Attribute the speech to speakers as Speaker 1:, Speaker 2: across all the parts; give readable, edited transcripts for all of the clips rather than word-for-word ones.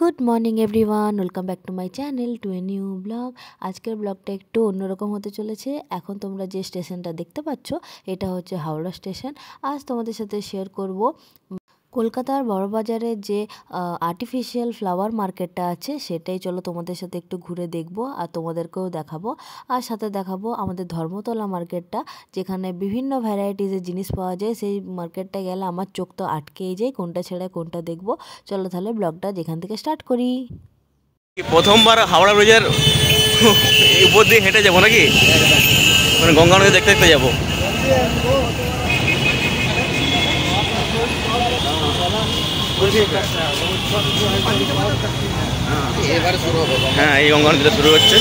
Speaker 1: Good morning everyone, welcome back to my channel to a new blog. আজকের ব্লগটা একটু অন্যরকম হতে চলেছে। এখন তোমরা যে স্টেশনটা দেখতে পাচ্ছ এটা হচ্ছে হাওড়া স্টেশন। আজ তোমাদের সাথে শেয়ার করব কলকাতার বড়বাজারে যে আর্টিফিশিয়াল ফ্লাওয়ার মার্কেটটা আছে সেটাই। চলো তোমাদের সাথে একটু ঘুরে দেখব আর তোমাদেরকেও দেখাবো। আর সাথে দেখাবো আমাদের ধর্মতলা মার্কেটটা, যেখানে বিভিন্ন ভ্যারাইটিসের জিনিস পাওয়া যায়। সেই মার্কেটটা গেলে আমার চোখ তো আটকেই যায়, কোনটা ছেড়ে কোনটা দেখবো। চলো তাহলে ব্লগটা যেখান থেকে স্টার্ট করি।
Speaker 2: প্রথমবার হাওড়া ব্রিজের উপর দিয়ে হেঁটে যাবো নাকি, মানে গঙ্গা নদী দেখতে দেখতে যাবো। হ্যাঁ, এই গঙ্গা নদীটা শুরু হচ্ছে।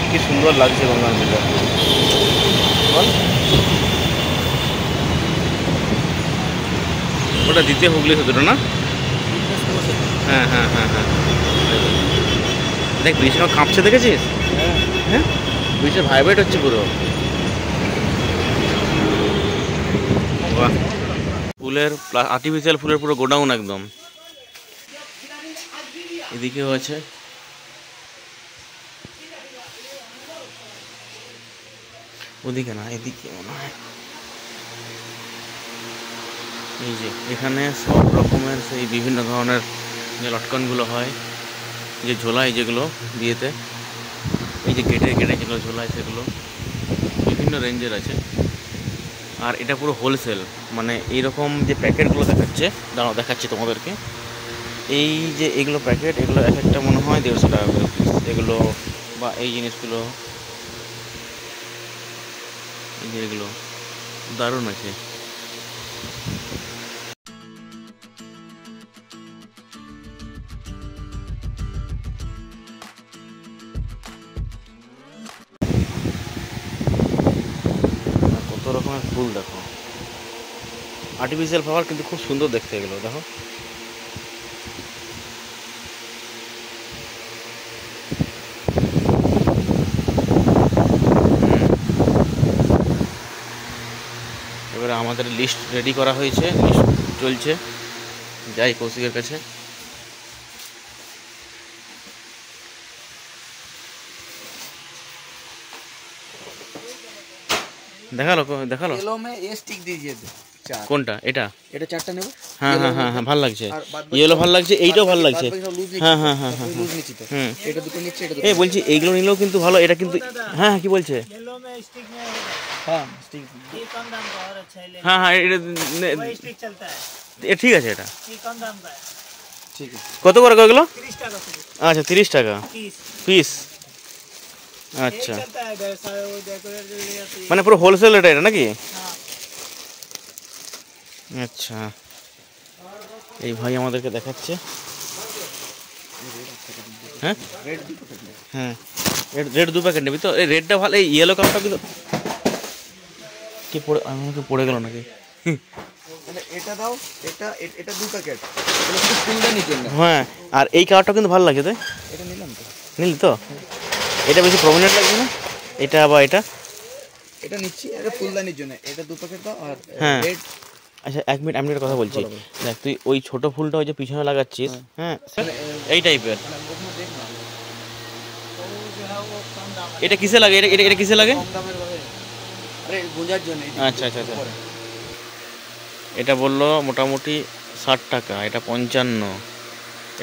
Speaker 2: কি সুন্দর লাগছে গঙ্গা নদীটা। ওটা দ্বিতীয় হুগলি সেতুটা না? হ্যাঁ হ্যাঁ হ্যাঁ হ্যাঁ, দেখ ব্রিজটা কাঁপছে, দেখেছিস? হ্যাঁ, ব্রিজটা ভাইব্রেট হচ্ছে পুরো। ফুলের আর্টিফিশিয়াল ফুলের পুরো গোডাউন একদম। এদিকেও আছে, ওদিকে না, এদিকে মনে হয়। এই যে এখানে সব রকমের সেই বিভিন্ন ধরনের যে লটকনগুলো হয়, যে ঝোলায় যেগুলো বিয়েতে, এই যে গেটে গেটে যেগুলো ঝোলায় সেগুলো বিভিন্ন রেঞ্জের আছে। আর এটা পুরো হোলসেল, মানে এইরকম যে প্যাকেটগুলো দেখাচ্ছে, দাঁড়াও দেখাচ্ছি তোমাদেরকে। এই যে এগুলো প্যাকেট, এগুলো এক একটা মনে হয় 150 টাকা করে পিস এগুলো, বা এই জিনিসগুলো, এই যে এগুলো দারুণ আছে। কত রকমের ফুল দেখো, আর্টিফিশিয়াল ফ্লাওয়ার, কিন্তু খুব সুন্দর দেখতে এগুলো। দেখো এবারে আমাদের লিস্ট রেডি করা হয়েছে, লিস্ট চলছে, যাই কৌশিকের কাছে। দেখালো দেখালো
Speaker 3: येलो में ये स्टिक दीजिए चार।
Speaker 2: কোনটা? এটা
Speaker 3: এটা চারটা নেব।
Speaker 2: হ্যাঁ হ্যাঁ হ্যাঁ হ্যাঁ, ভালো লাগছে, ইয়েলো ভালো লাগছে, এইটাও ভালো লাগছে। হ্যাঁ হ্যাঁ হ্যাঁ হ্যাঁ
Speaker 3: লুজ নিচ্ছি তো।
Speaker 2: হুম,
Speaker 3: এটা দুটো নিচ্ছি, এটা দুটো।
Speaker 2: এই বলছি এইগুলো নিলেও কিন্তু ভালো, এটা কিন্তু। হ্যাঁ হ্যাঁ, কি বলছে?
Speaker 4: येलो में स्टिक में
Speaker 3: হ্যাঁ স্টিক
Speaker 4: ये कम दाम का और अच्छा है
Speaker 2: হ্যাঁ হ্যাঁ, এটা
Speaker 4: वही स्टिक चलता है,
Speaker 2: ঠিক আছে। এটা
Speaker 4: ये कम दाम का है,
Speaker 3: ঠিক আছে।
Speaker 2: কত করে এগুলো?
Speaker 4: 30 টাকা শুধু,
Speaker 2: আচ্ছা 30 টাকা
Speaker 4: 30
Speaker 2: পিস।
Speaker 4: एक
Speaker 2: আচ্ছা,
Speaker 4: चलता है सारे वो डेकोरेट जो ले जाती है।
Speaker 2: মানে পুরো হোলসেল এটা, এটা নাকি?
Speaker 4: हाँ,
Speaker 2: আচ্ছা, এই ভাই আমাদেরকে দেখাচ্ছে। হ্যাঁ হ্যাঁ, রেড 2 প্যাকেট নিবি তো? এই রেডটা ভালো, এই ইয়েলো কালারটা কিন্তু কি পড়ে, আমাকে পড়ে গেল নাকি?
Speaker 3: মানে এটা দাও, এটা এটা দু প্যাকেট, এটা শুধু ফুলদানির জন্য।
Speaker 2: হ্যাঁ, আর এই কালারটা কিন্তু ভালো লাগছে। তাই
Speaker 3: এটা নিলাম তো।
Speaker 2: নিলি তো? এটা বেশি প্রমিনেন্ট লাগছে না এটা, বা এটা?
Speaker 3: এটা নিচ্ছি, এটা ফুলদানির জন্য। এটা দু প্যাকেট দাও। আর
Speaker 2: হ্যাঁ,
Speaker 3: রেড।
Speaker 2: আচ্ছা এক মিনিট, আমি একটা কথা বলছি। দেখ তুই ওই ছোট ফুলটা ওই যে পিছনে লাগাচ্ছিস, হ্যাঁ এই টাইপের, এটা কিসে লাগে? এটা এটা এটা কিসে লাগে?
Speaker 3: কম দামের ভাবে, আরে গোঁজার জন্য।
Speaker 2: আচ্ছা আচ্ছা আচ্ছা, এটা বললো মোটামুটি 60 টাকা, এটা 55,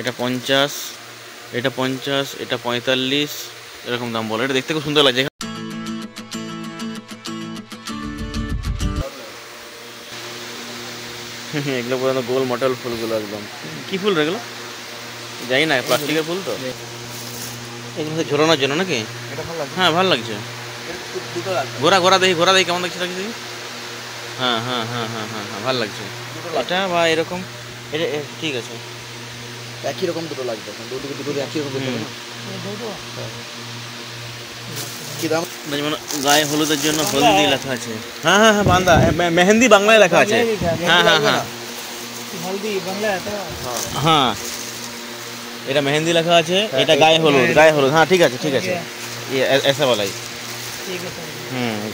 Speaker 2: এটা 50, এটা 50, এটা 45, এরকম দাম বলো। এটা দেখতে খুব সুন্দর লাগছে। এগুলো পুরো গোল মটল ফুলগুলো একদম। কি ফুল এগুলো জানি না, প্লাস্টিকের ফুল তো। এগুলো ঝোলানোর জন্য নাকি?
Speaker 3: এটা ভালো লাগছে।
Speaker 2: হ্যাঁ ভালো লাগছে।
Speaker 3: দুটো লাগবে।
Speaker 2: ঘোরা ঘোরা দেখি, ঘোরা দেখি কেমন লাগছে দেখি। হ্যাঁ হ্যাঁ হ্যাঁ হ্যাঁ হ্যাঁ হ্যাঁ, ভালো লাগছে এটা, বা এরকম। এটা ঠিক আছে,
Speaker 3: একই রকম দুটো লাগবে, দুটো একই রকম দেখতে হবে না। কি দাম?
Speaker 2: যেমন গায়ে হলুদের জন্য হলদি লেখা আছে। হ্যাঁ হ্যাঁ হ্যাঁ বান্দা মেহেন্দি বাংলায় লেখা আছে। হ্যাঁ হ্যাঁ হ্যাঁ
Speaker 4: हल्दी बांग्ला है तो
Speaker 2: হ্যাঁ এটা মেহেন্দি লেখা আছে, এটা গায়ে হলুদ। হ্যাঁ ঠিক আছে ऐसा वाला ही।
Speaker 4: ठीक है सर।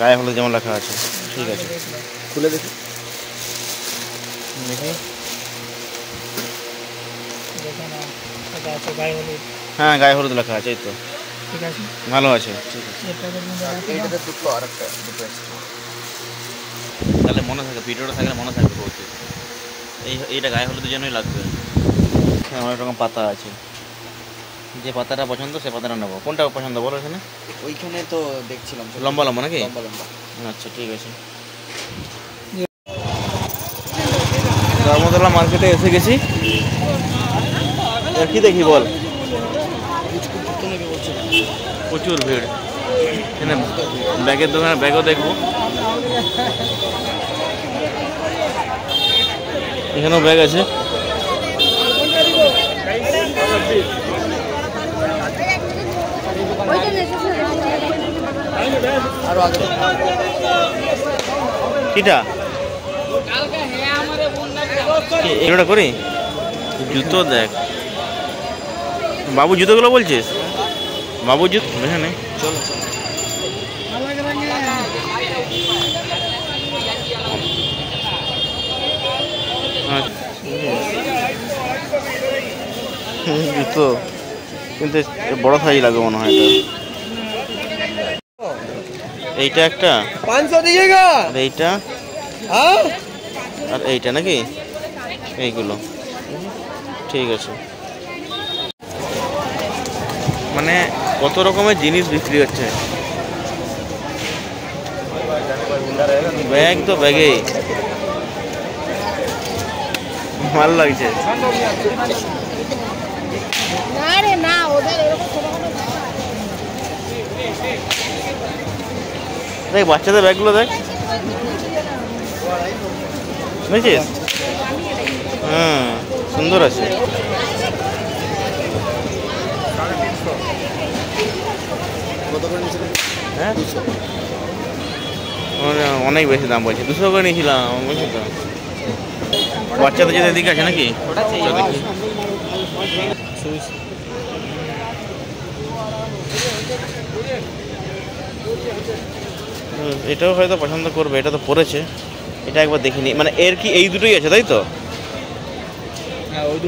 Speaker 2: গায়ে হলুদ যেমন লেখা আছে। ঠিক আছে,
Speaker 3: খুলে দেখি।
Speaker 2: দেখি।
Speaker 4: देखो ना अच्छा गाय हल्दी
Speaker 2: হ্যাঁ গায়ে হলুদ লেখা আছে, এই তো
Speaker 4: ठीक है
Speaker 2: ভালো আছে। ঠিক আছে,
Speaker 4: ये पैकेट में डाल के
Speaker 3: এইটাতে দুটো আরেকটা দুটো extra।
Speaker 2: তাহলে মনে থাকে, ভিডিওটা থাকলে মনে থাকবে বলতে। এইটা গায়ে হলুদের জন্যই লাগবে। হ্যাঁ অনেক রকম পাতা আছে, যে পাতাটা পছন্দ সে পাতাটা নেবো। কোনটা পছন্দ বলো এখানে?
Speaker 3: ওইখানে তো দেখছিলাম
Speaker 2: লম্বা লম্বা নাকি?
Speaker 3: লম্বা লম্বা।
Speaker 2: আচ্ছা ঠিক আছে। ধর্মতলা মার্কেটে এসে গেছি। এবার কি দেখি বল? প্রচুর ভিড় এখানে। ব্যাগের দোকানে ব্যাগও দেখবো। এখানেও ব্যাগ আছে।
Speaker 3: আরো আগে
Speaker 2: কিটা এটা করি? জুতো দেখ বাবু, জুতোগুলো বলছিস? বাবু জুতো এখানে
Speaker 3: চলো
Speaker 2: জুতো কিন্তু বড় সাইজ লাগবে মনে হয়। এইটা একটা
Speaker 3: 500 দিয়েগা।
Speaker 2: আর এইটা
Speaker 3: হ্যাঁ
Speaker 2: আর এইটা নাকি? এইগুলো ঠিক আছে। মানে কত রকমের জিনিস বিক্রি হচ্ছে। ব্যাগ তো ব্যাগেই ভালো লাগছে। দেখ বাচ্চাদের ব্যাগগুলো দেখ, বুঝছিস? হ্যাঁ সুন্দর আছে।
Speaker 3: কত করে নিয়েছিলেন?
Speaker 2: হ্যাঁ অনেক বেশি দাম বলছে। 200 করে নিয়েছিলাম, বুঝলি তো। বাচ্চাদের যেতে দিকে আছে নাকি? দেখি। এটাও হয়তো পছন্দ করবে, এটা তো পড়েছে। এটা একবার দেখিনি, মানে এর কি এই দুটোই আছে তাই তো?
Speaker 3: হ্যাঁ ওই